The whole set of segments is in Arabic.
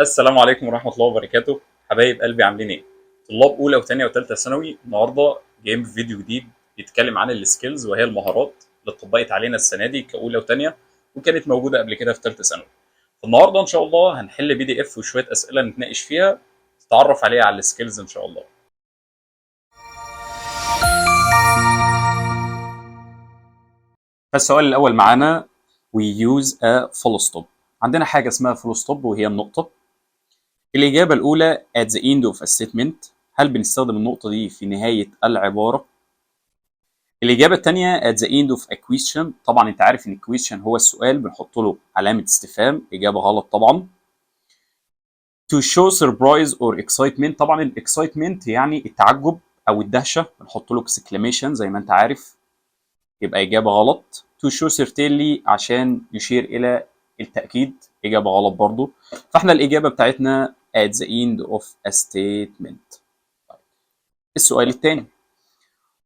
السلام عليكم ورحمة الله وبركاته. حبايب قلبي عاملين ايه؟ طلاب أولى وتانية وتالتة ثانوي، النهاردة جايين بفيديو جديد بيتكلم عن السكيلز وهي المهارات اللي اتطبقت علينا السنة دي كأولى وتانية وكانت موجودة قبل كده في تالتة ثانوي. النهاردة إن شاء الله هنحل بي دي إف وشوية أسئلة نتناقش فيها تتعرف عليها على السكيلز إن شاء الله. فالسؤال الأول معانا we use a full stop. عندنا حاجة اسمها full stop وهي النقطة. الإجابة الأولى at the end of a statement. هل بنستخدم النقطة دي في نهاية العبارة؟ الإجابة الثانية at the end of a question. طبعا أنت عارف إن question هو السؤال بنحط له علامة استفهام. إجابة غلط طبعا. to show surprise or excitement. طبعا الاكسايتمنت يعني التعجب أو الدهشة، بنحط له exclamation زي ما أنت عارف، يبقى إجابة غلط. to show certainly عشان يشير إلى التأكيد، إجابة غلط برضو. فإحنا الإجابة بتاعتنا at the end of a statement. السؤال الثاني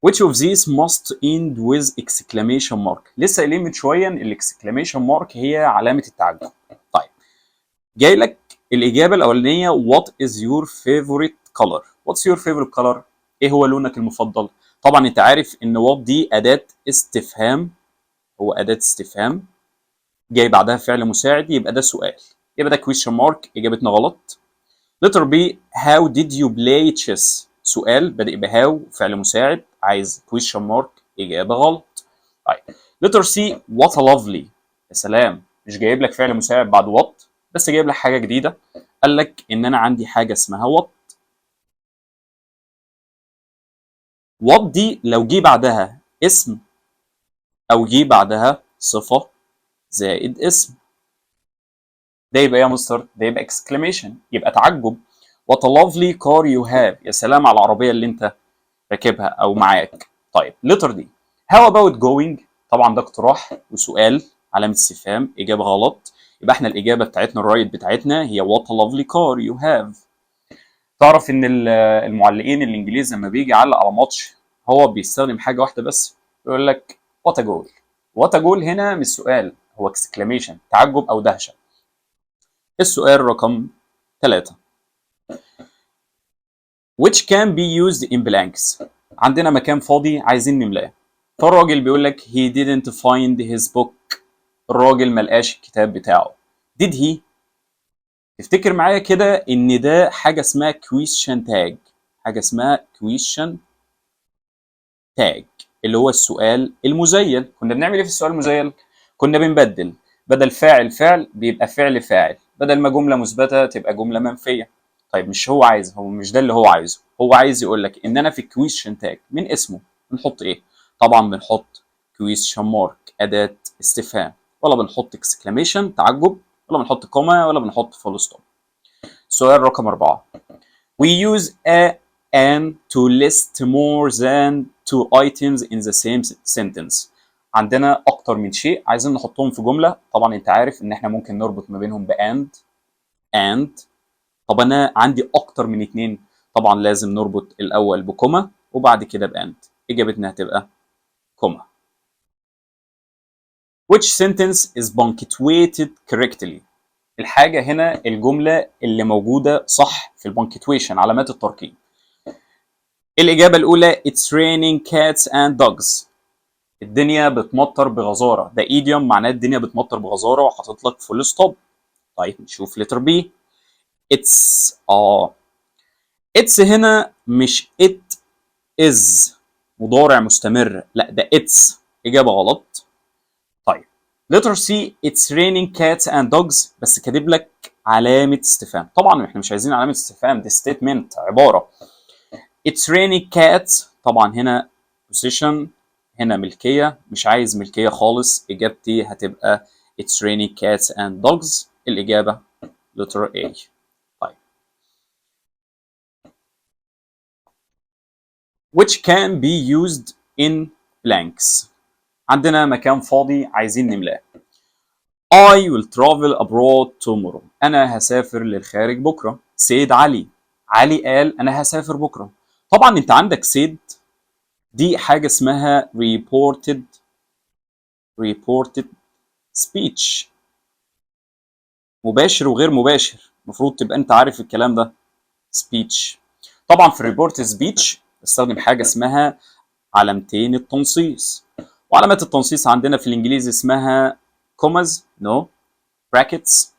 which of these must end with exclamation mark. لسه قايلين من شويه ان الاكسكلاميشن مارك هي علامه التعجب. طيب جاي لك الاجابه الاولانيه what is your favorite color. what's your favorite color؟ ايه هو لونك المفضل؟ طبعا انت عارف ان what دي اداه استفهام، هو اداه استفهام جاي بعدها فعل مساعد، يبقى ده سؤال، يبقى ده question mark. اجابتنا غلط. letter B how did you play chess. سؤال بادئ بهاو فعل مساعد، عايز question mark، إجابة غلط. طيب letter C what a lovely. يا سلام، مش جايب لك فعل مساعد بعد what، بس جايب لك حاجة جديدة. قال لك إن أنا عندي حاجة اسمها what. what دي لو جه بعدها اسم أو جه بعدها صفة زائد اسم، ده يبقى إيه يا مستر؟ ده يبقى exclamation، يبقى تعجب. what a lovely car you have. يا سلام على العربية اللي أنت راكبها او معاك. طيب لتر دي how about going. طبعا ده اقتراح وسؤال علامه استفهام، اجابه غلط. يبقى احنا الاجابه بتاعتنا الرايت بتاعتنا هي what a lovely car you have. تعرف ان المعلقين الانجليز لما بيجي يعلق على ماتش هو بيستخدم حاجه واحده بس، يقول لك what a goal. what a goal هنا مش سؤال، هو exclamation، تعجب او دهشه. السؤال رقم 3 which can be used in blanks. عندنا مكان فاضي عايزين نملاه، فالراجل بيقول لك he didn't find his book. الراجل ما لقاش الكتاب بتاعه. did he. تفتكر معايا كده ان ده حاجه اسمها question tag، حاجه اسمها question tag اللي هو السؤال المزيل. كنا بنعمل ايه في السؤال المزيل؟ كنا بنبدل، بدل فاعل فعل بيبقى فعل فاعل، بدل ما جمله مثبته تبقى جمله منفيه. طيب مش هو عايز، هو مش ده اللي هو عايزه، هو عايز يقول لك ان انا في question tag من اسمه بنحط ايه؟ طبعا بنحط question mark اداه استفهام، ولا بنحط exclamation تعجب، ولا بنحط كوما، ولا بنحط full stop. سؤال رقم 4 we use a and to list more than two items in the same sentence. عندنا اكتر من شيء عايزين نحطهم في جمله. طبعا انت عارف ان احنا ممكن نربط ما بينهم and. طب انا عندي اكتر من اتنين، طبعا لازم نربط الاول بكوما وبعد كده باند. اجابتنا هتبقى كوما. which sentence is punctuated correctly. الحاجه هنا الجمله اللي موجوده صح في البنكتويشن، علامات الترقيم. الإجابة الأولى It's raining cats and dogs. الدنيا بتمطر بغزارة، ده ايديوم معناه الدنيا بتمطر بغزارة وحاطط لك فول ستوب. طيب نشوف لتر بي It's It's هنا مش it is مضارع مستمر، لا ده it's. إجابة غلط. طيب لتر سي It's raining cats and dogs، بس كاتب لك علامة استفهام. طبعا احنا مش عايزين علامة استفهام، دي statement عبارة. It's raining cats، طبعا هنا possession، هنا ملكية، مش عايز ملكية خالص. إجابتي هتبقى It's raining cats and dogs. الإجابة letter A. طيب which can be used in blanks. عندنا مكان فاضي عايزين نملاه. I will travel abroad tomorrow. أنا هسافر للخارج بكرة. سيد علي، علي قال أنا هسافر بكرة. طبعا أنت عندك سيد دي حاجة اسمها reported speech، مباشر وغير مباشر. المفروض تبقى انت عارف الكلام ده. speech. طبعا في الريبورت speech بستخدم حاجه اسمها علامتين التنصيص، وعلامات التنصيص عندنا في الانجليزي اسمها كوماز نو، براكتس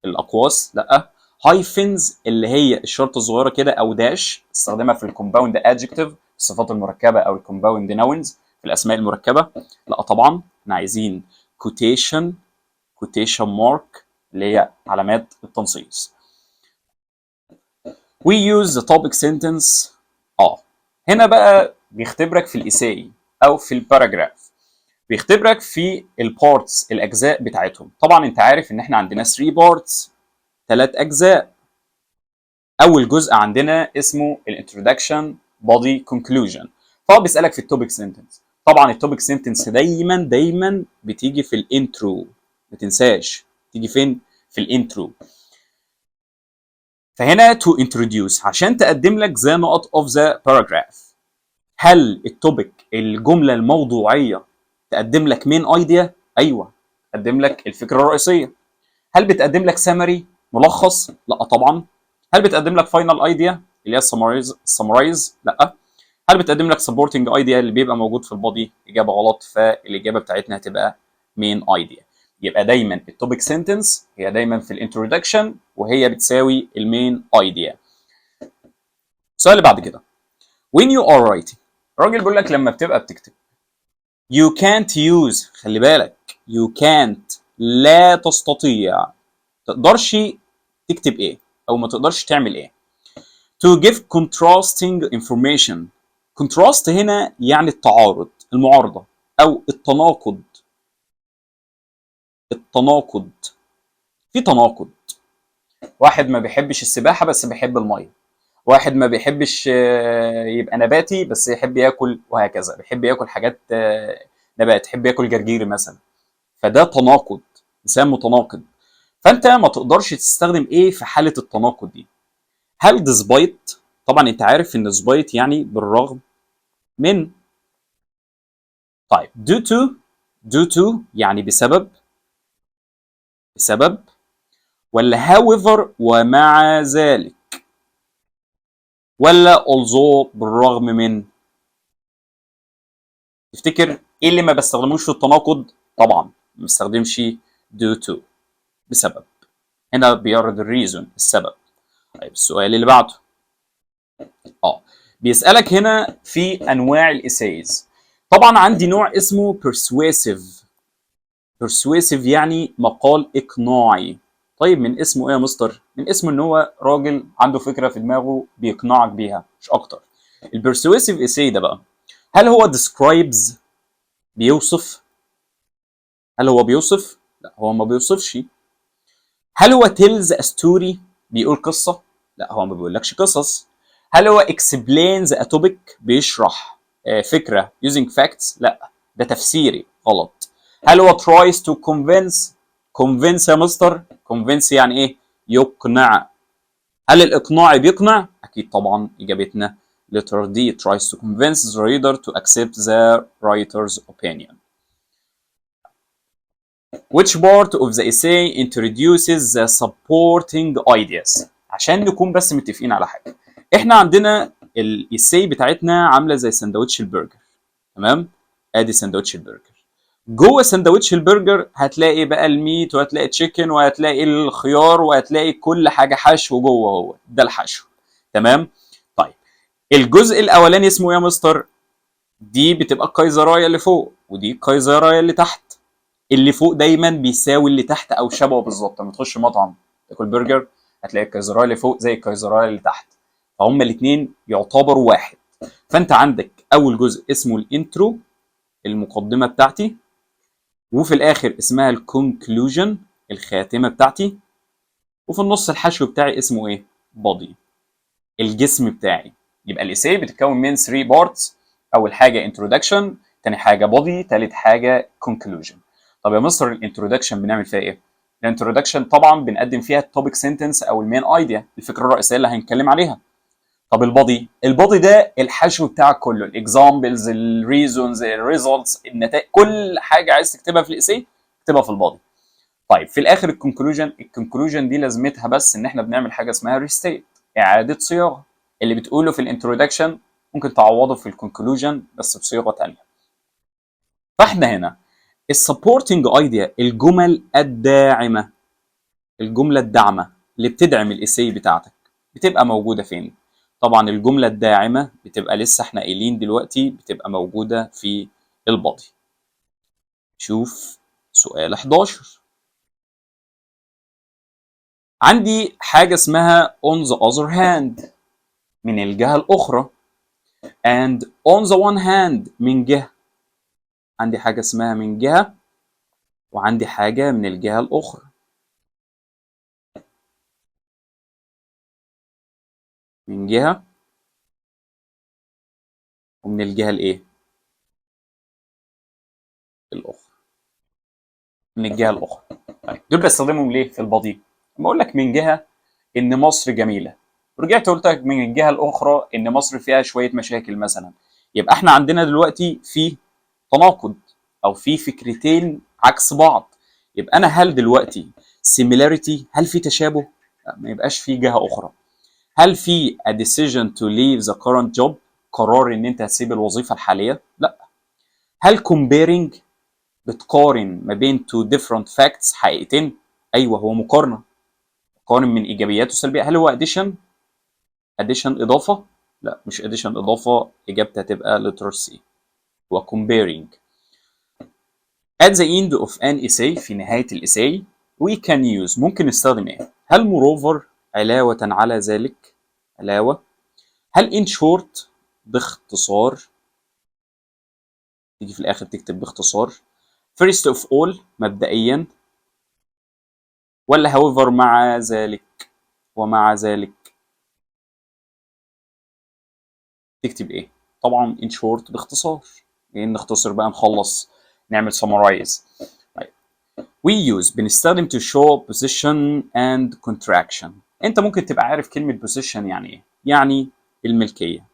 الاقواس لا، هايفنز اللي هي الشرطه الصغيره كده، او داش استخدمها في الكومباوند ادجكتيف الصفات المركبه، او الكومباوند ناونز في الاسماء المركبه لا طبعا. احنا عايزين كوتيشن، كوتيشن مارك اللي هي علامات التنصيص. we use the topic sentence. هنا بقى بيختبرك في الإيساي او في الباراجراف، بيختبرك في البارتس الاجزاء بتاعتهم. طبعا انت عارف ان احنا عندنا 3 بارتس، 3 اجزاء. اول جزء عندنا اسمه الانترودكشن بودي كونكلوجن، فهو بيسالك في التوبيك سنتنس. طبعا التوبيك سنتنس دايما بتيجي في الانترو، ما تنساش تيجي فين؟ في الانترو. فهنا to introduce عشان تقدم لك the نقط of the paragraph. هل التوبيك الجمله الموضوعيه تقدم لك مين ايديا؟ ايوه، تقدم لك الفكره الرئيسيه. هل بتقدم لك سمري ملخص؟ لا طبعا. هل بتقدم لك فاينل ايديا اللي هي السمرايز؟ لا. هل بتقدم لك سبورتنج ايديا اللي بيبقى موجود في البودي؟ اجابه غلط، فالاجابه بتاعتنا هتبقى مين ايديا. يبقى دايما التوبيك سنتنس هي دايما في الانترودكشن وهي بتساوي المين ايديا. السؤال اللي بعد كده when you are writing، الراجل بيقول لك لما بتبقى بتكتب you can't use، خلي بالك you can't لا تستطيع، تقدرش تكتب ايه او ما تقدرش تعمل ايه. to give contrasting information. contrast هنا يعني التعارض، المعارضة او التناقض. التناقض، في تناقض. واحد ما بيحبش السباحة بس بيحب المية، واحد ما بيحبش يبقى نباتي بس يحب ياكل، وهكذا بيحب ياكل حاجات نبات، يحب ياكل جرجير مثلا. فده تناقض، انسان متناقض. فانت ما تقدرش تستخدم ايه في حالة التناقض دي. هل despite؟ طبعا انت عارف ان despite يعني بالرغم من. طيب due to يعني بسبب، بسبب، ولا however ومع ذلك، ولا although بالرغم من. تفتكر ايه اللي ما بستخدموش في التناقض؟ طبعا ما بستخدمش due to، بسبب. هنا بيعرض الريزون، السبب. طيب السؤال اللي بعده بيسألك هنا في انواع الاسايز. طبعا عندي نوع اسمه persuasive. persuasive يعني مقال اقناعي. طيب من اسمه ايه يا مستر؟ من اسمه ان هو راجل عنده فكره في دماغه بيقنعك بيها مش اكتر. البرسويسيف اساي ده بقى، هل هو describes بيوصف؟ هل هو بيوصف؟ لا هو ما بيوصفش. هل هو tells a story بيقول قصه؟ لا هو ما بيقولكش قصص. هل هو explains a topic بيشرح فكره using facts؟ لا ده تفسيري غلط. هل هو tries to convince؟ convince يا مستر، convince يعني ايه؟ يقنع. هل الاقناع بيقنع؟ اكيد طبعا، اجابتنا letter D tries to convince the reader to accept the writer's opinion. Which part of the essay introduces the supporting ideas؟ عشان نكون بس متفقين على حاجه، احنا عندنا الايساي بتاعتنا عامله زي سندوتش البرجر، تمام؟ ادي سندوتش البرجر. جوه سندوتش البرجر هتلاقي بقى الميت، وهتلاقي تشيكن، وهتلاقي الخيار، وهتلاقي كل حاجه حشو جوه، هو ده الحشو، تمام؟ طيب الجزء الاولاني اسمه ايه يا مستر؟ دي بتبقى الكايزرايه اللي فوق، ودي الكايزرايه اللي تحت. اللي فوق دايما بيساوي اللي تحت او شبهه بالظبط. لما تخش مطعم تاكل برجر هتلاقي الكايزرايه اللي فوق زي الكايزرايه اللي تحت، فهم الاثنين يعتبروا واحد. فانت عندك اول جزء اسمه الانترو، المقدمه بتاعتي، وفي الاخر اسمها الكونكلوجن، الخاتمه بتاعتي، وفي النص الحشو بتاعي اسمه ايه؟ بودي، الجسم بتاعي. يبقى الاساي بتتكون من 3 بارتس. اول حاجه انترودكشن، تاني حاجه بودي، تالت حاجه كونكلوجن. طب يا مستر الانترودكشن بنعمل فيها ايه؟ الانترودكشن طبعا بنقدم فيها التوبيك سنتنس او المين ايديا، الفكره الرئيسيه اللي هنتكلم عليها. طب البودي، البودي ده الحشو بتاعك كله، الاكزامبلز، الريزونز، الريزلتس، النتائج، كل حاجه عايز تكتبها في الاساي اكتبها في البودي. طيب في الاخر الكونكلوجن دي لازمتها بس ان احنا بنعمل حاجه اسمها ريستيت، اعاده صياغه. اللي بتقوله في الانترودكشن ممكن تعوضه في الكونكلوجن بس بصيغه ثانيه. فاحنا هنا السبورتنج ايديا، الجمل الداعمه، الجمله الداعمه اللي بتدعم الايساي بتاعتك بتبقى موجوده فين؟ طبعا الجمله الداعمه بتبقى لسه احنا قايلين دلوقتي بتبقى موجوده في البادي. شوف سؤال 11. عندي حاجة اسمها on the other hand من الجهة الأخرى and on the one hand من جهة. عندي حاجة اسمها من جهة وعندي حاجة من الجهة الأخرى. من جهة ومن الجهة الإيه؟ الأخرى. من الجهة الأخرى. طيب دول بستخدمهم ليه في البادي؟ لما أقول لك من جهة إن مصر جميلة، ورجعت قلت لك من الجهة الأخرى إن مصر فيها شوية مشاكل مثلا، يبقى إحنا عندنا دلوقتي في تناقض او في فكرتين عكس بعض. يبقى انا هل دلوقتي similarity، هل في تشابه؟ لا، ما يبقاش في جهه اخرى. هل في a decision to leave the current job، قرار ان انت هتسيب الوظيفه الحاليه؟ لا. هل comparing، بتقارن ما بين two different facts، حقيقتين؟ ايوه هو مقارنه، قارن من ايجابيات وسلبيات. هل هو addition اضافه؟ لا مش addition اضافه، اجابتها هتبقى letter C. هو comparing. At the end of an essay، في نهاية الإساي we can use، ممكن نستخدم إيه؟ هل moreover علاوة على ذلك، علاوة؟ هل in short باختصار، تيجي في الآخر تكتب باختصار؟ first of all مبدئيا، ولا however مع ذلك، ومع ذلك؟ تكتب إيه؟ طبعا in short باختصار، لأن نختصر بقى نخلص نعمل summarize. We use بنستخدم to show position and contraction. انت ممكن تبقى عارف كلمة position يعني ايه؟ يعني الملكية.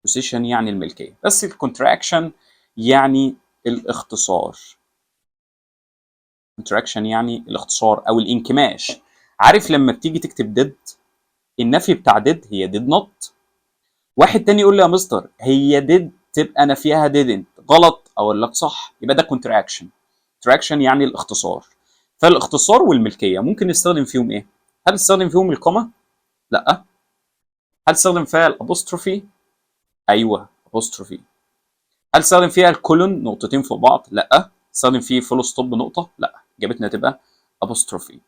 position يعني الملكية، بس الكونتراكشن يعني الاختصار. contraction يعني الاختصار او الانكماش. عارف لما بتيجي تكتب did، النفي بتاع did هي did not. واحد تاني يقول لي يا مستر هي did تبقى نفيها didn't، غلط. اقول لك صح، يبقى ده contraction. contraction يعني الاختصار. فالاختصار والملكيه ممكن نستخدم فيهم ايه؟ هل نستخدم فيهم الكوما؟ لا. هل نستخدم فيها الابوستروفي؟ ايوه ابوستروفي. هل نستخدم فيها الكولون، نقطتين فوق بعض؟ لا. نستخدم فيه فول ستوب نقطه؟ لا. اجابتنا هتبقى ابوستروفي.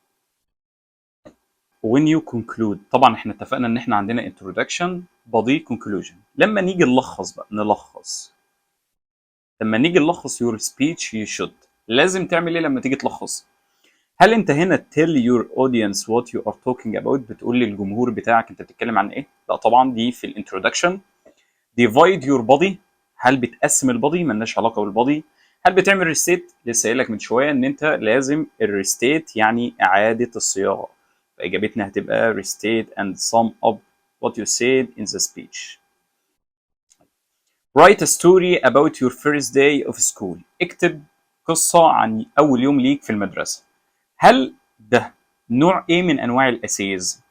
when you conclude، طبعا احنا اتفقنا ان احنا عندنا introduction body conclusion. لما نيجي نلخص بقى، لما نيجي نلخص your speech you should، لازم تعمل ايه لما تيجي تلخص؟ هل انت هنا tell your audience what you are talking about، بتقول للجمهور بتاعك انت بتتكلم عن ايه؟ لا طبعا دي في الانترودكشن. divide your body، هل بتقسم البادي؟ ملناش علاقه بالبادي. هل بتعمل ريستيت؟ لسه قايل لك من شويه ان انت لازم الريستيت يعني اعاده الصياغه، فاجابتنا هتبقى restate and sum up what you said in the speech. write a story about your first day of school، اكتب قصه عن اول يوم ليك في المدرسه. هل ده نوع ايه من انواع الاسيز؟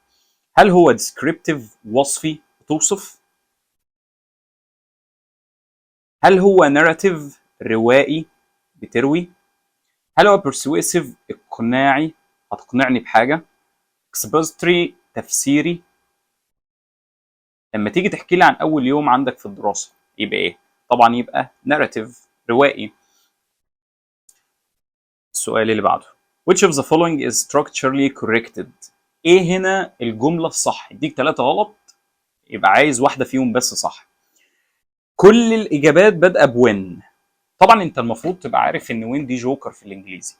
هل هو descriptive وصفي توصف؟ هل هو narrative روائي بتروي؟ هل هو persuasive اقناعي هتقنعني بحاجه؟ expository تفسيري. لما تيجي تحكي لي عن اول يوم عندك في الدراسه يبقى ايه؟ طبعا يبقى narrative روائي. السؤال اللي بعده which of the following is structurally corrected، ايه هنا الجمله الصح؟ يديك 3 غلط يبقى عايز واحده فيهم بس صح. كل الاجابات بادئه بوين. طبعا انت المفروض تبقى عارف ان وين دي جوكر في الانجليزي،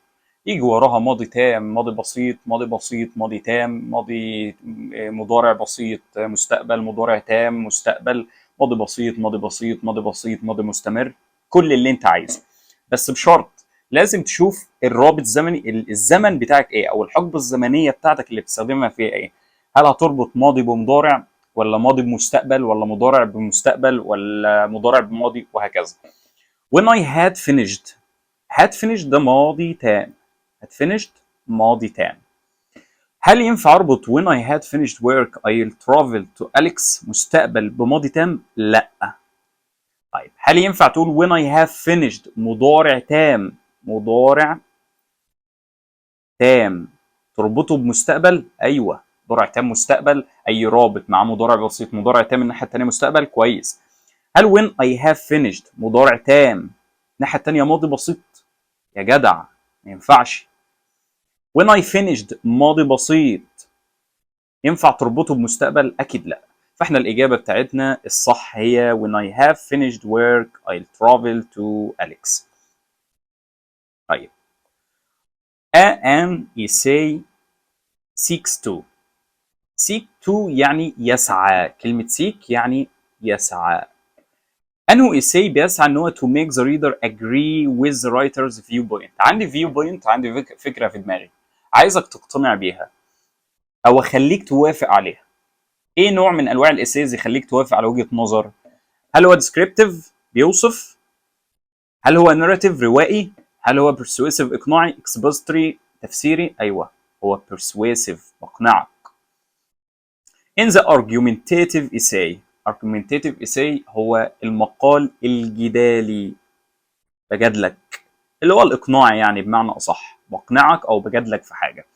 يجي وراها ماضي تام، ماضي بسيط، ماضي بسيط، ماضي تام، ماضي مضارع بسيط، مستقبل، مضارع تام، مستقبل، ماضي بسيط، ماضي بسيط، ماضي بسيط، ماضي مستمر، كل اللي انت عايزه. بس بشرط لازم تشوف الرابط الزمني، الزمن بتاعك ايه، او الحقبه الزمنيه بتاعتك اللي بتستخدمها فيها ايه. هل هتربط ماضي بمضارع، ولا ماضي بمستقبل، ولا مضارع بمستقبل، ولا مضارع بماضي، وهكذا. when I had finished، had finished ده ماضي تام، had finished ماضي تام. هل ينفع اربط when I had finished work I'll travel to Alex مستقبل بماضي تام؟ لا. طيب هل ينفع تقول when I have finished مضارع تام، مضارع تام تربطه بمستقبل؟ ايوه، مضارع تام مستقبل، اي رابط مع مضارع بسيط مضارع تام الناحيه الثانيه مستقبل، كويس. هل when I have finished مضارع تام الناحيه الثانيه ماضي بسيط؟ يا جدع ما ينفعش. when I finished ماضي بسيط ينفع تربطه بمستقبل؟ اكيد لا. فاحنا الاجابه بتاعتنا الصح هي when I have finished work I'll travel to Alex. طيب an essay seeks to. seek to يعني يسعى، كلمة seek يعني يسعى. أنه essay بيسعى إن هو to make the reader agree with the writer's viewpoint. عندي viewpoint، عندي فكرة في دماغي عايزك تقتنع بيها أو أخليك توافق عليها. إيه نوع من أنواع الإسايز يخليك توافق على وجهة نظر؟ هل هو descriptive بيوصف؟ هل هو narrative روائي؟ هل هو persuasive إقناعي؟ expository تفسيري؟ أيوه هو persuasive مقنعك. In the argumentative essay. argumentative essay هو المقال الجدالي، بجادلك، اللي هو الإقناعي يعني بمعنى أصح، بقنعك أو بجادلك في حاجة.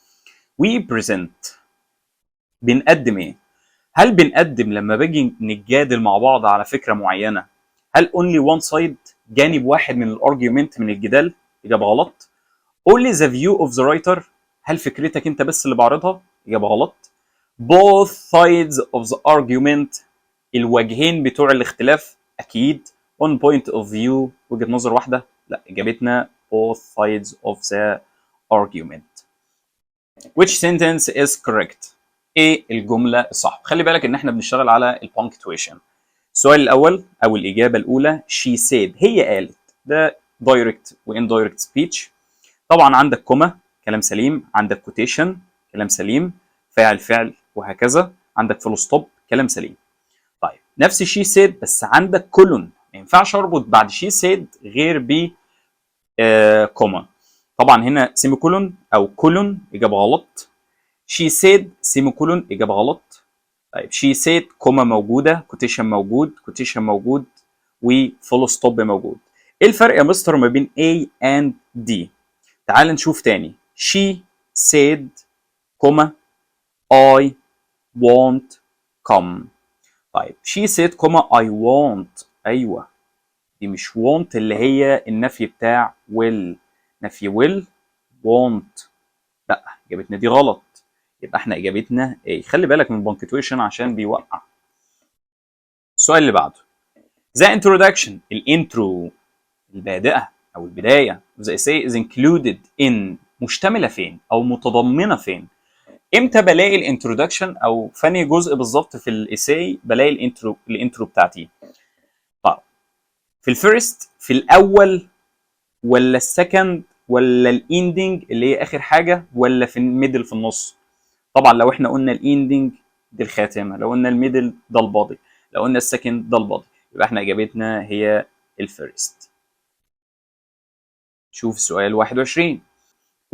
We present بنقدم إيه؟ هل بنقدم لما باجي نتجادل مع بعض على فكرة معينة هل only one side جانب واحد من الارجيومنت من الجدال؟ إجابة غلط. only the view of the writer هل فكرتك أنت بس اللي بعرضها؟ إجابة غلط. both sides of the argument الوجهين بتوع الاختلاف اكيد. on point of view وجهة نظر واحدة؟ لا، اجابتنا both sides of the argument. which sentence is correct؟ ايه الجملة الصح؟ خلي بالك ان احنا بنشتغل على البانكتويشن. السؤال الاول او الاجابة الاولى she said هي قالت، ده direct و indirect speech. طبعا عندك كوما كلام سليم، عندك quotation كلام سليم، فاعل فعل وهكذا، عندك فول ستوب كلام سليم. طيب نفس شي سيد بس عندك كولون، ما ينفعش اربط بعد شي سيد غير ب كوما. طبعا هنا سيمي كولون او كولون اجابه غلط. شي سيد سيمي كولون اجابه غلط. طيب شي سيد كوما موجوده، كوتيشن موجود، كوتيشن موجود، وفول ستوب موجود. ايه الفرق يا مستر ما بين A and D؟ تعال نشوف تاني. she said كوما I won't come. طيب she said كوما I want، ايوه دي مش want اللي هي النفي بتاع will، نفي will want، لا اجابتنا دي غلط. يبقى احنا اجابتنا ايه؟ خلي بالك من البنكتويشن عشان بيوقع. السؤال اللي بعده the introduction الانترو البادئه او البدايه the essay is included in مشتمله فين او متضمنه فين؟ امتى بلاقي الانترودكشن او فني جزء بالظبط في الاساي بلاقي الانترو بتاعتي؟ طيب في الفيرست في الاول ولا السكند ولا الاندنج اللي هي اخر حاجه ولا في الميدل في النص؟ طبعا لو احنا قلنا الاندنج دي الخاتمه، لو قلنا الميدل ده البادي، لو قلنا السكند ده البادي، يبقى احنا اجابتنا هي الفيرست. شوف السؤال 21.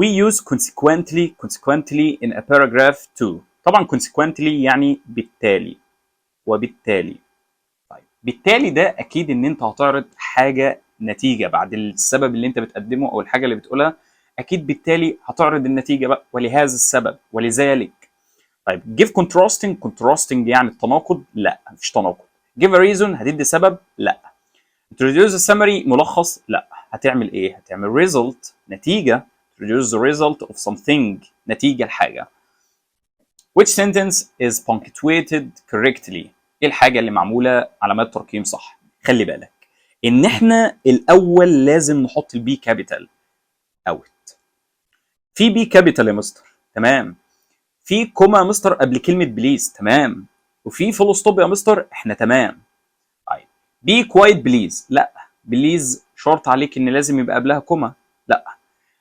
We use consequently in a paragraph too. طبعا consequently يعني بالتالي وبالتالي. طيب بالتالي ده اكيد ان انت هتعرض حاجه نتيجه بعد السبب اللي انت بتقدمه او الحاجه اللي بتقولها، اكيد بالتالي هتعرض النتيجه بقى ولهذا السبب ولذلك. طيب give contrasting يعني التناقض؟ لا مفيش تناقض. give a reason هتدي سبب؟ لا. introduce a summary ملخص؟ لا. هتعمل ايه؟ هتعمل result نتيجه. introduce the result of something نتيجه لحاجه. which sentence is punctuated correctly؟ ايه الحاجه اللي معموله علامات ترقيم صح؟ خلي بالك ان احنا الاول لازم نحط البي كابيتال اوت. في بي كابيتال يا مستر، تمام. في كوما يا مستر قبل كلمه بليز، تمام. وفي فول ستوب يا مستر، احنا تمام. طيب بي كوايت بليز، لا بليز شرط عليك ان لازم يبقى قبلها كوما، لا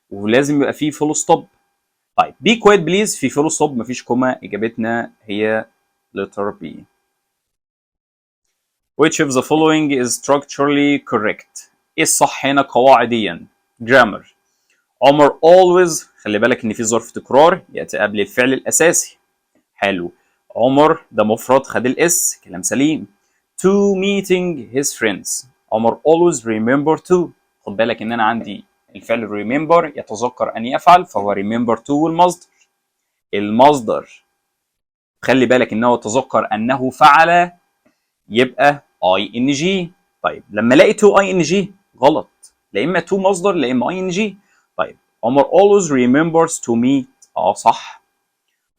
ولازم يبقى فيه فول ستوب. طيب بي كوايت بليز في فول ستوب مفيش كوما، اجابتنا هي letter B. Which of the following is structurally correct؟ ايه الصح هنا قواعديا؟ grammar. عمر always خلي بالك ان في ظرف تكرار ياتي قبل الفعل الاساسي. حلو. عمر ده مفرد خد الاس، كلام سليم. to meeting his friends. عمر always remember to. خد بالك ان انا عندي الفعل remember يتذكر ان يفعل، فهو remember to والمصدر. المصدر خلي بالك انه تذكر انه فعل، يبقى ing. طيب لما الاقي to ing غلط، لا اما to مصدر لا اما ing. طيب عمر always remembers to meet، صح.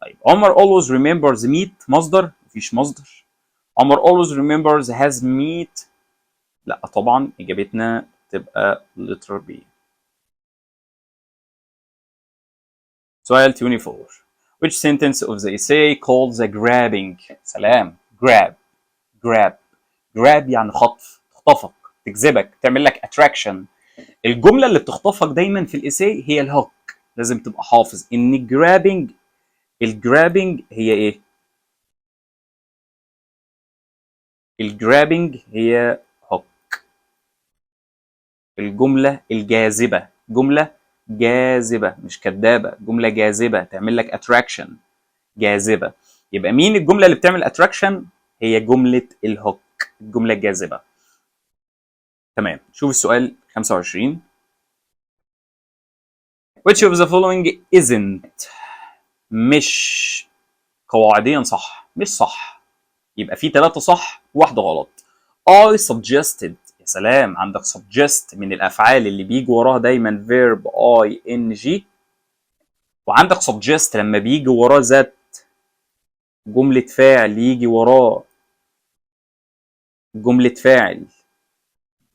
طيب عمر always remembers meet مصدر، مفيش مصدر. عمر always remembers has meet، لا طبعا اجابتنا تبقى letter B. سؤال 24. Which sentence of the essay called the grabbing؟ سلام. grab يعني خطف، تخطفك، تجذبك، تعمل لك attraction. الجمله اللي بتخطفك دايما في الاساي هي الهوك. لازم تبقى حافظ ان الجرابنج هي ايه؟ الجرابنج هي هوك. الجمله الجاذبه، جمله جاذبه مش كدابه، جمله جاذبه تعمل لك attraction، جاذبه. يبقى مين الجمله اللي بتعمل attraction؟ هي جمله الهوك، الجمله الجاذبه. تمام. شوف السؤال 25. Which of the following isn't؟ مش قواعديا صح، مش صح. يبقى في 3 صح وواحدة غلط. I suggested، يا سلام، عندك suggest من الأفعال اللي بيجي وراها دايما verb ing، وعندك suggest لما بيجي وراه ذات جملة فاعل يجي وراه جملة فاعل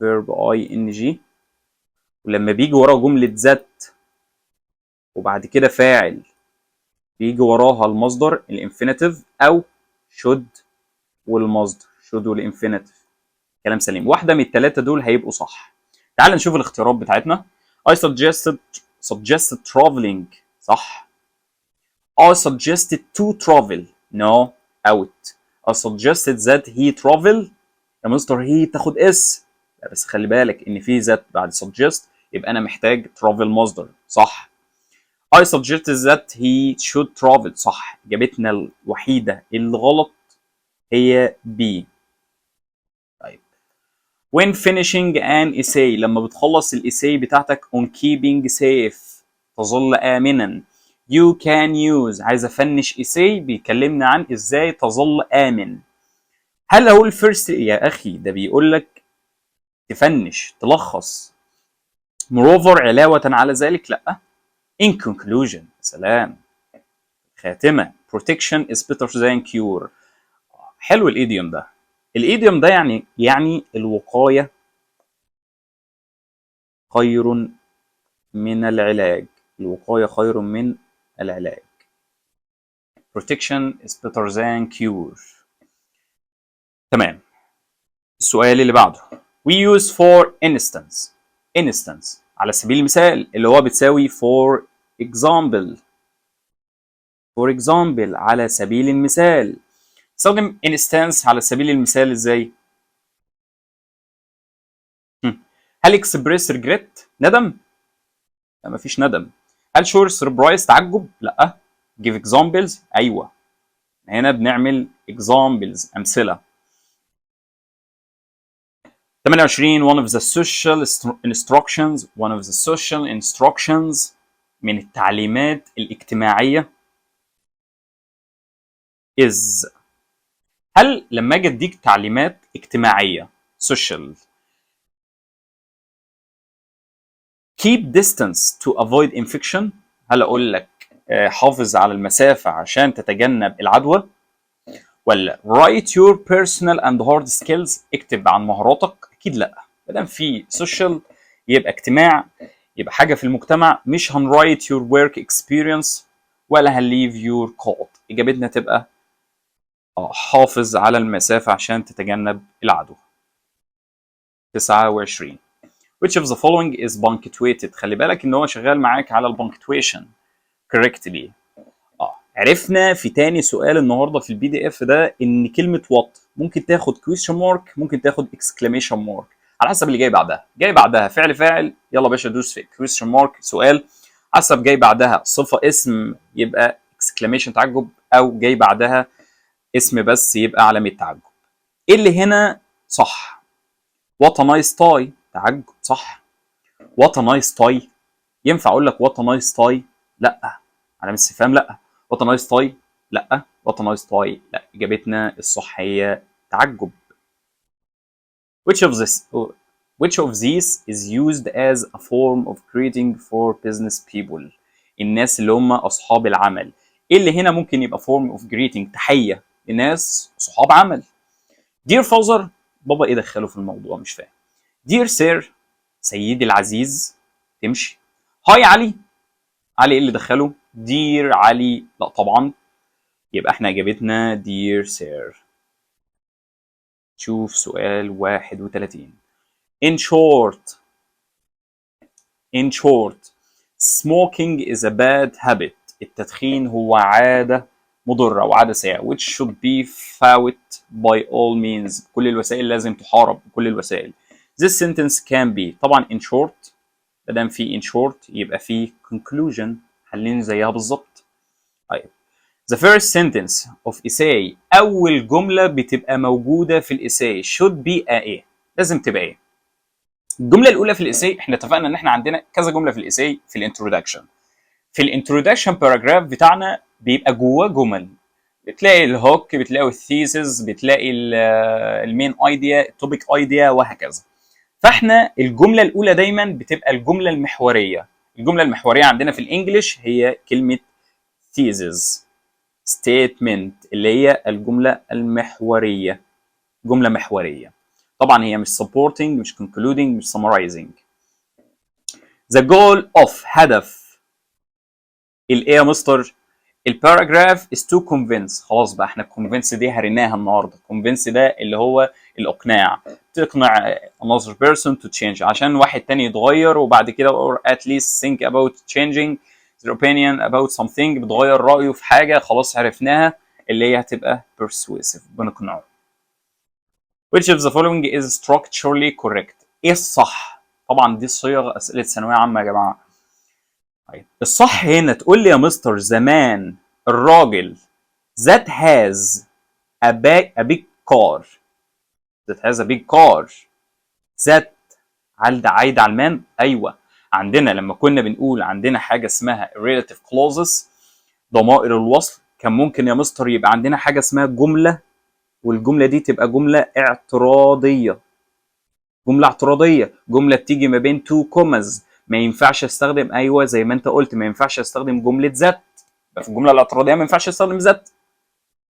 verb ing، ولما بيجي وراه جملة ذات وبعد كده فاعل بيجي وراها المصدر الانفينيتيف او should والمصدر should والانفينيتيف. كلام سليم. واحده من الثلاثه دول هيبقوا صح. تعال نشوف الاختيارات بتاعتنا. I suggested traveling، صح. I suggested to travel، no، out. I suggested that he travel، يا مستر هي تاخد اس، لا بس خلي بالك ان في ذات بعد suggest، يبقى انا محتاج travel مصدر، صح. I suggested that he should travel، صح. اجابتنا الوحيده اللي غلط هي B. طيب when finishing an essay، لما بتخلص الاساي بتاعتك on keeping safe، تظل آمنا. you can use، عايز افنش اساي بيكلمنا عن ازاي تظل آمن. هل اقول first؟ يا اخي ده بيقول لك تفنش تلخص. moreover علاوة على ذلك، لا. in conclusion، سلام، خاتمة. protection is better than cure. حلو الايديوم ده. الايديوم ده يعني الوقاية خير من العلاج. الوقاية خير من العلاج. protection is better than cure. تمام. السؤال اللي بعده. we use for instance على سبيل المثال اللي هو بتساوي for example على سبيل المثال. استخدم instance على سبيل المثال ازاي؟ هل express regret ندم؟ لا مفيش ندم. هل show surprise تعجب؟ لا. give examples، ايوه هنا بنعمل examples امثله. 28 one of the social instructions من التعليمات الاجتماعيه is. هل لما اجي اديك تعليمات اجتماعيه social keep distance to avoid infection، هل اقول لك حافظ على المسافه عشان تتجنب العدوى، ولا write your personal and hard skills، اكتب عن مهاراتك؟ اكيد لا. ما دام في social يبقى اجتماع، يبقى حاجه في المجتمع، مش هنwrite your work experience ولا هنleave your coat. اجابتنا تبقى حافظ على المسافه عشان تتجنب العدوى. 29 which of the following is punctuated؟ خلي بالك ان هو شغال معاك على البنكتويشن correctly. عرفنا في تاني سؤال النهارده في البي دي اف ده ان كلمه وات ممكن تاخد question mark، ممكن تاخد exclamation mark على حسب اللي جاي بعدها. جاي بعدها فعل فاعل، يلا باشا دوس في question mark سؤال. حسب جاي بعدها صفة اسم يبقى exclamation تعجب، أو جاي بعدها اسم بس يبقى علامة تعجب. إيه اللي هنا صح؟ what a nice tie تعجب صح. what a nice tie ينفع أقول لك what a nice tie؟ لأ. علامة استفهام لأ. what a nice tie لأ. what a nice tie لأ. إجابتنا الصح هي تعجب. which of this which of these is used as a form of greeting for business people؟ الناس اللي هم أصحاب العمل. إيه اللي هنا ممكن يبقى form of greeting تحية لناس صحاب عمل؟ dear father بابا إيه دخله في الموضوع مش فاهم. dear sir سيدي العزيز تمشي. هاي علي علي إيه اللي دخله؟ dear علي لا طبعا. يبقى احنا إجابتنا dear sir. شوف سؤال 31. in short smoking is a bad habit. التدخين هو عادة مضرة وعادة سيئة which should be fought by all means. كل الوسائل لازم تحارب بكل الوسائل. This sentence can be طبعا in short. مادام في in short يبقى في conclusion حلين زيها بالظبط. طيب the first sentence of essay أول جملة بتبقى موجودة في الإساي should be a إيه؟ لازم تبقى إيه؟ الجمله الاولى في الايساي احنا اتفقنا ان احنا عندنا كذا جمله في الايساي. في الانترودكشن باراجراف بتاعنا بيبقى جواه جمل. بتلاقي الهوك، بتلاقي الثيسز، بتلاقي المين ايديا، التوبيك ايديا، وهكذا. فاحنا الجمله الاولى دايما بتبقى الجمله المحوريه. الجمله المحوريه عندنا في الانجليش هي كلمه thesis statement اللي هي الجمله المحوريه. جمله محوريه طبعا هي مش supporting مش concluding مش summarizing. the goal of هدف الايه يا مستر؟ الباراجراف is to convince. خلاص بقى احنا convince دي هريناها النهارده. convince ده اللي هو الاقناع. تقنع another person to change عشان واحد تاني يتغير، وبعد كده or at least think about changing their opinion about something. بتغير رأيه في حاجة خلاص عرفناها اللي هي هتبقى persuasive بنقنعه. which of the following is structurally correct؟ ايه الصح؟ طبعا دي صيغ اسئله ثانويه عامه يا جماعه. طيب الصح هنا تقول لي يا مستر زمان الراجل that has a big car that عايد على المان. ايوه عندنا لما كنا بنقول عندنا حاجه اسمها relative clauses ضمائر الوصل، كان ممكن يا مستر يبقى عندنا حاجه اسمها جمله، والجمله دي تبقى جمله اعتراضيه. جمله بتيجي ما بين تو كوماز. ما ينفعش استخدم ايوه زي ما انت قلت ما ينفعش استخدم جمله ذات. في الجمله الاعتراضيه ما ينفعش استخدم ذات.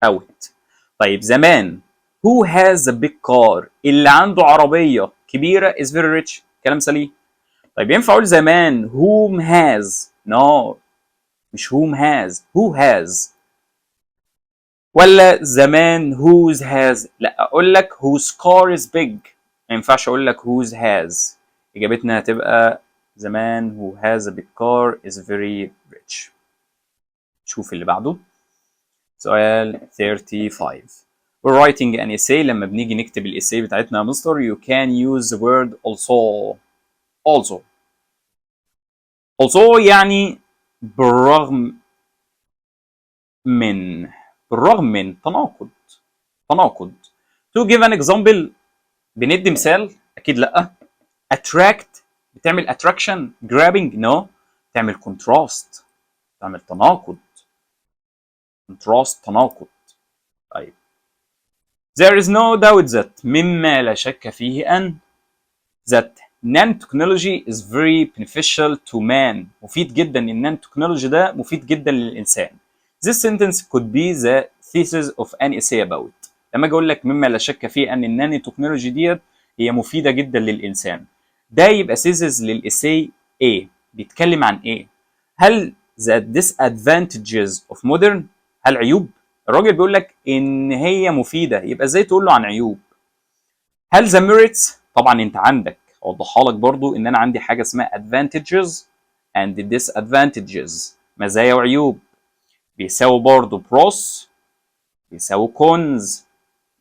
اوت. طيب زمان who has a big car اللي عنده عربيه كبيره is very rich. كلام سليم. طيب ينفع اقول زمان whom has؟ no مش whom has ولا زمان whose has؟ لا اقول لك whose car is big. ما ينفعش اقول لك whose has. اجابتنا هتبقى زمان who has a big car is very rich. شوف اللي بعده سؤال 35. we're writing an essay. لما بنيجي نكتب الاساي بتاعتنا يا مستر you can use the word also يعني بالرغم من تناقض. to give an example بندي مثال اكيد لا. attract بتعمل attraction grabbing no تعمل contrast تعمل تناقض تناقض. طيب there is no doubt that مما لا شك فيه أن that nanotechnology is very beneficial to man. مفيد جدا ان النانوتكنولوجي ده مفيد جدا للإنسان. This sentence could be the thesis of an essay about. لما اجي اقول لك مما لا شك فيه ان النانوتكنولوجي ديت هي مفيدة جدا للإنسان، ده يبقى thesis للإساي A. بيتكلم عن ايه؟ هل the disadvantages of modern؟ هل عيوب؟ الراجل بيقول لك ان هي مفيده، يبقى ازاي تقول له عن عيوب؟ هل the merits؟ طبعا انت عندك اوضحها لك برضو ان انا عندي حاجه اسمها advantages and disadvantages مزايا وعيوب. بيساوي برضو pros بيساوي cons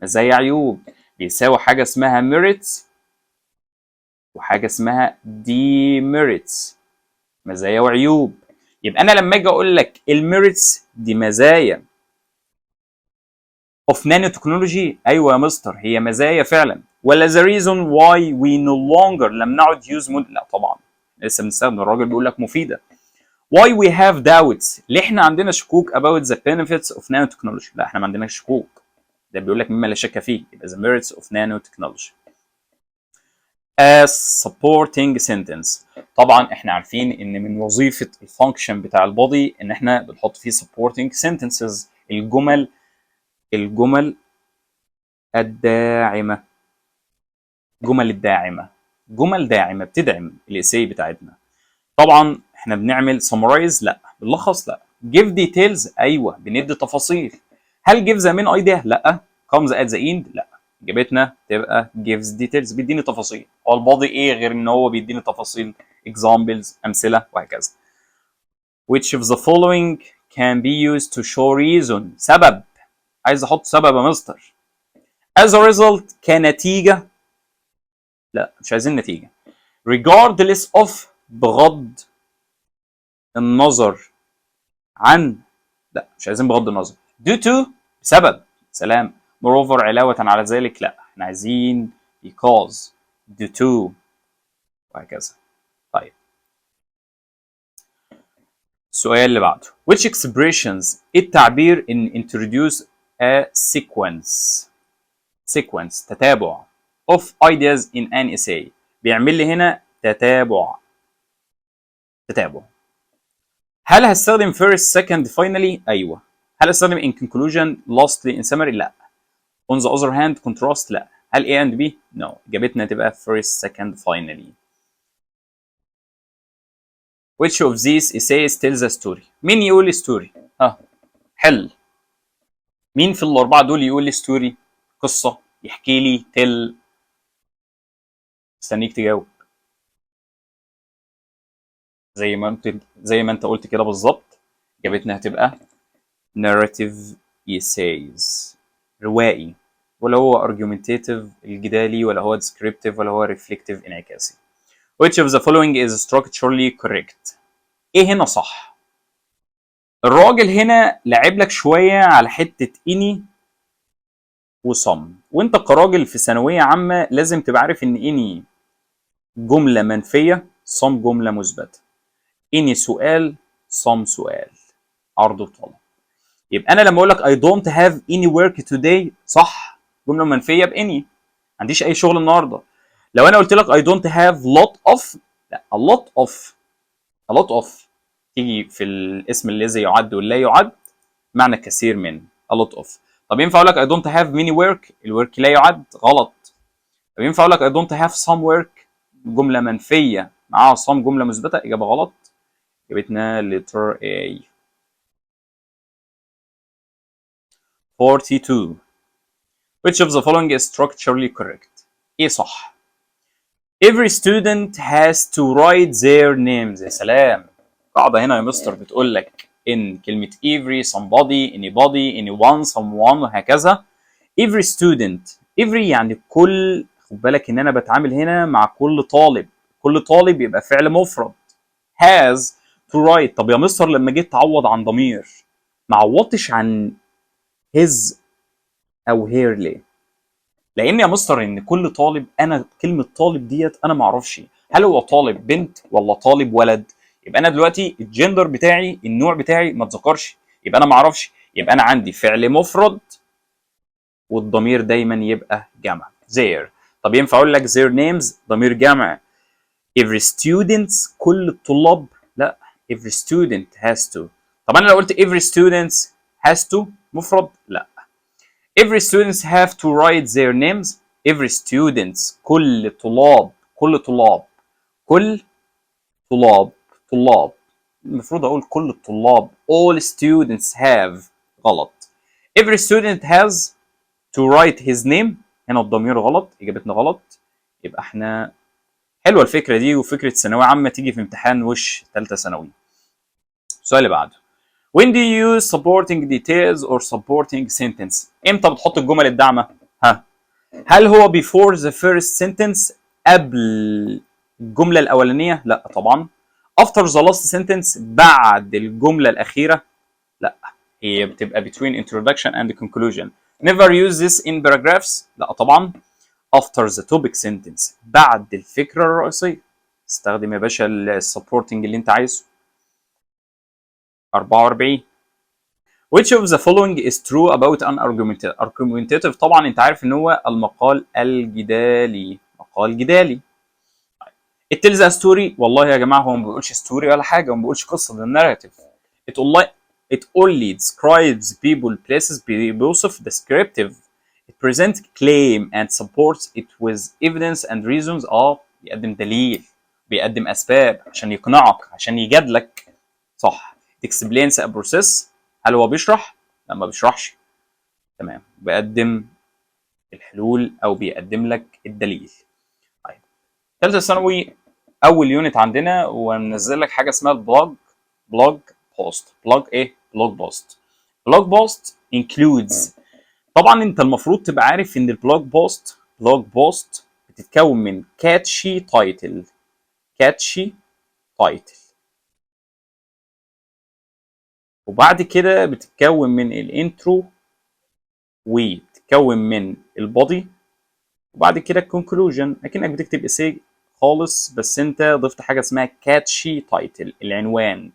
مزايا عيوب. بيساوي حاجه اسمها merits وحاجه اسمها demerits مزايا وعيوب. يبقى انا لما اجي اقول لك الميريتس دي مزايا of nanotechnology، ايوه يا مستر هي مزايا فعلا، ولا the reason why we no longer لم نعد use لا طبعا لسه بنستخدم. الراجل بيقول لك مفيده. why we have doubts، ليه احنا عندنا شكوك about the benefits of nanotechnology؟ لا احنا ما عندناش شكوك، ده بيقول لك مما لا شك فيه، يبقى the merits of nanotechnology. as supporting sentence، طبعا احنا عارفين ان من وظيفه الفانكشن بتاع البودي ان احنا بنحط فيه supporting sentences، الجمل الداعمه، جمل داعمه بتدعم الاساي بتاعتنا. طبعا احنا بنعمل summarize، لا بنلخص، لا give details، ايوه بندي تفاصيل. هل give the main idea؟ لا. comes at the end؟ لا. اجابتنا تبقى gives details، بيديني تفاصيل. هو الباضي ايه غير ان هو بيديني تفاصيل، examples، امثله وهكذا. which of the following can be used to show reason، سبب، عايز احط سبب يا مستر. as a result، كنتيجه، لا مش عايزين نتيجه. regardless of، بغض النظر عن، لا مش عايزين بغض النظر. due to، بسبب، سلام. moreover، علاوة على ذلك، لا احنا عايزين because، due to وهكذا. طيب السؤال اللي بعده which expressions، ايه التعبير ان introduce a sequence تتابع of ideas in an essay، بيعمل لي هنا تتابع. هل هستخدم first second finally؟ ايوه. هل هستخدم in conclusion lastly in summary؟ لا. on the other hand contrast؟ لا. هل A and B؟ no. اجابتنا تبقى first second finally. which of these essays tells a story؟ مين يقول لي ستوري؟ حل. مين في الاربعه دول يقول لي ستوري؟ قصه، يحكي لي، تل. استنيك تجاوب. زي ما انت قلت كده بالظبط. اجابتنا هتبقى narrative essays، روائي، ولا هو argumentative الجدالي، ولا هو descriptive، ولا هو reflective انعكاسي. which of the following is structurally correct؟ ايه هنا صح؟ الراجل هنا لعب لك شويه على حته اني وصم، وانت كراجل في ثانويه عامه لازم تبقى عارف ان اني جمله منفيه، صم جمله مثبته. اني سؤال، صم سؤال، عرض وطلب. يبقى انا لما اقول لك I don't have any work today، صح، جمله منفيه باني، ما عنديش اي شغل النهارده. لو انا قلت لك I don't have lot of، لا a lot of تيجي في الاسم الذي يعد واللا يعد معنى كثير من a lot of. طب ينفع اقول لك I don't have many work، الورك لا يعد، غلط. طب ينفع اقول لك I don't have some work، جمله منفيه معاها some جمله مثبته، اجابه غلط. اجابتنا letter A. 42 which of the following is structurally correct؟ ايه صح؟ every student has to write their names. يا سلام، قاعدة هنا يا مستر بتقول لك ان كلمة every، somebody، anybody، anyone، someone وهكذا. every student، every يعني كل، خد بالك ان انا بتعامل هنا مع كل طالب، كل طالب يبقى فعل مفرد. has to write. طب يا مستر لما جيت تعوض عن ضمير ما عوضتش عن his او her ليه؟ لان يا مستر ان كل طالب، انا كلمه طالب ديت انا ما اعرفش هل هو طالب بنت ولا طالب ولد. يبقى انا دلوقتي الجندر بتاعي، النوع بتاعي ما اتذكرش، يبقى انا ما اعرفش. يبقى انا عندي فعل مفرد والضمير دايما يبقى جمع their. طب ينفع اقول لك their names ضمير جمع. every students كل الطلاب، لا every student has to. طب انا لو قلت every students has to مفرد، لا. every students have to write their names. every students كل طلاب، طلاب، المفروض اقول كل الطلاب all students have، غلط. every student has to write his name، هنا الضمير غلط، اجابتنا غلط. يبقى احنا حلوه الفكره دي، وفكره ثانويه عامه تيجي في امتحان وش ثالثه ثانوي. السؤال اللي بعده when do you use supporting details or supporting sentence؟ امتى بتحط الجمل الداعمه؟ هل هو before the first sentence، قبل الجمله الاولانيه؟ لا طبعا. after the last sentence بعد الجملة الأخيرة لا، هي بتبقى between introduction and conclusion. never use this in paragraphs لا طبعا. after the topic sentence بعد الفكرة الرئيسية استخدم يا باشا السبورتنج اللي انت عايزه. 44 which of the following is true about an argumentative. argumentative طبعا انت عارف ان هو المقال الجدالي، مقال جدالي. it tells a story، والله يا جماعه هو ما بيقولش ستوري ولا حاجه، وما بيقولش قصه، ده narrative. it only describes people places، بيوصف descriptive. it presents claim and supports it with evidence and reasons. بيقدم دليل، بيقدم اسباب عشان يقنعك، عشان يجادلك. صح. it explains a process، هل هو بيشرح؟ لا ما بيشرحش. تمام، بيقدم الحلول او بيقدم لك الدليل. طيب ثالثه ثانوي اول يونت عندنا وننزل لك حاجه اسمها بلوج بوست. بلوج بوست includes، طبعا انت المفروض تبقى عارف ان البلوج بوست بتتكون من كاتشي تايتل، وبعد كده بتتكون من الانترو، وبتتكون من البودي، وبعد كده الكونكلوجن. اكنك بتكتب اسي خالص، بس انت ضفت حاجه اسمها كاتشي تايتل، العنوان،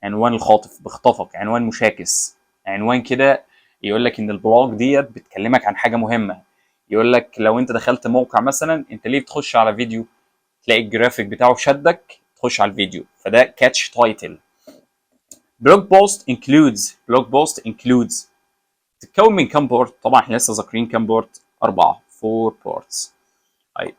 عنوان الخاطف بخطفك، عنوان مشاكس، عنوان كده يقول لك ان البلوج ديت بتكلمك عن حاجه مهمه. يقول لك لو انت دخلت موقع مثلا، انت ليه بتخش على فيديو تلاقي الجرافيك بتاعه شدك تخش على الفيديو، فده كاتش تايتل. بلوج بوست انكلودز تتكون من كام بورت؟ طبعا احنا لسه ذاكرين كام بورت؟ 4 بورتس. طيب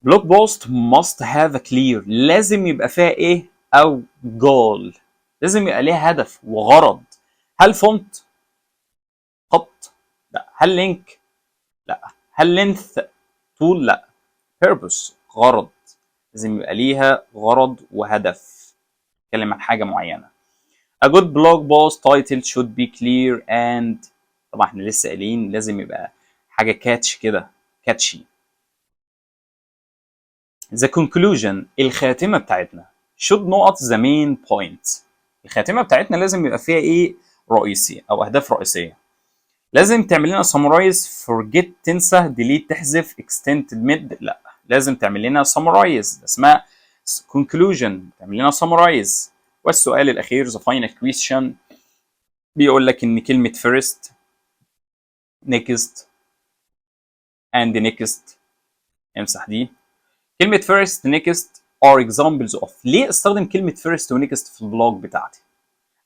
بلوج بوست must have a clear، لازم يبقى فيها ايه؟ او جول، لازم يبقى ليها هدف وغرض. هل فونت؟ خط؟ لا. هل لينك؟ لا. هل لينث؟ طول؟ لا. purpose، غرض، لازم يبقى ليها غرض وهدف، تتكلم عن حاجه معينه. A good blog post title should be clear and، طبعا احنا لسه قايلين لازم يبقى حاجه كاتش كده، كاتشي. The conclusion، الخاتمه بتاعتنا should not the main point، الخاتمه بتاعتنا لازم يبقى فيها ايه؟ رئيسي او اهداف رئيسيه. لازم تعمل لنا summarize، forget تنسى، delete تحذف، extended mid لا، لازم تعمل لنا summarize، اسمها conclusion، تعمل لنا summarize. والسؤال الاخير the final question بيقول لك ان كلمه first next and next، امسح دي. كلمه first next are examples of، ليه استخدم كلمه first و next في البلوج بتاعتي؟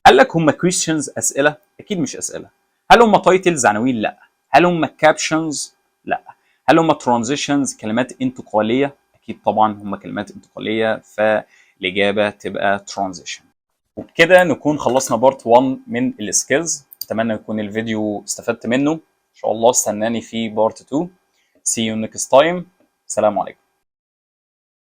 قال لك هم questions، اسئله؟ اكيد مش اسئله. هل هم titles، عناوين؟ لا. هل هم captions؟ لا. هل هم transitions، كلمات انتقاليه؟ اكيد طبعا هم كلمات انتقاليه، فالاجابه تبقى transition. وبكده نكون خلصنا بارت 1 من السكيلز. اتمنى يكون الفيديو استفدت منه. ان شاء الله استناني في بارت 2. see you next time. سلام عليكم.